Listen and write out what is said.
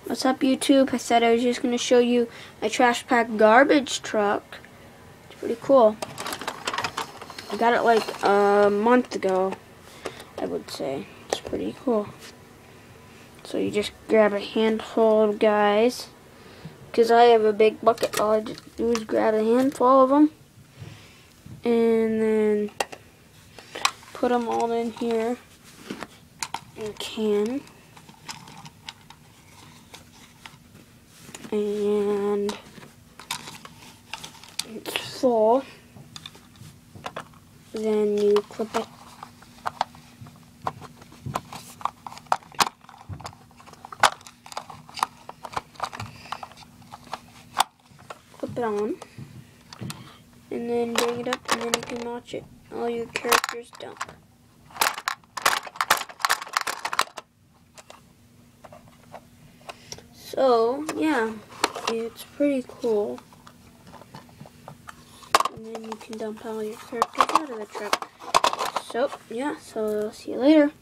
What's up, YouTube? I said I was just going to show you my trash pack garbage truck. It's pretty cool. I got it like a month ago, I would say. It's pretty cool. So you just grab a handful of guys. Because I have a big bucket, all I just do is grab a handful of them. And then put them all in here in a can. And it's full. Then you clip it. Clip it on. And then bring it up, and then you can watch it. All your characters dump. So, yeah, it's pretty cool. And then you can dump all your characters out of the truck. So, yeah, so I'll see you later.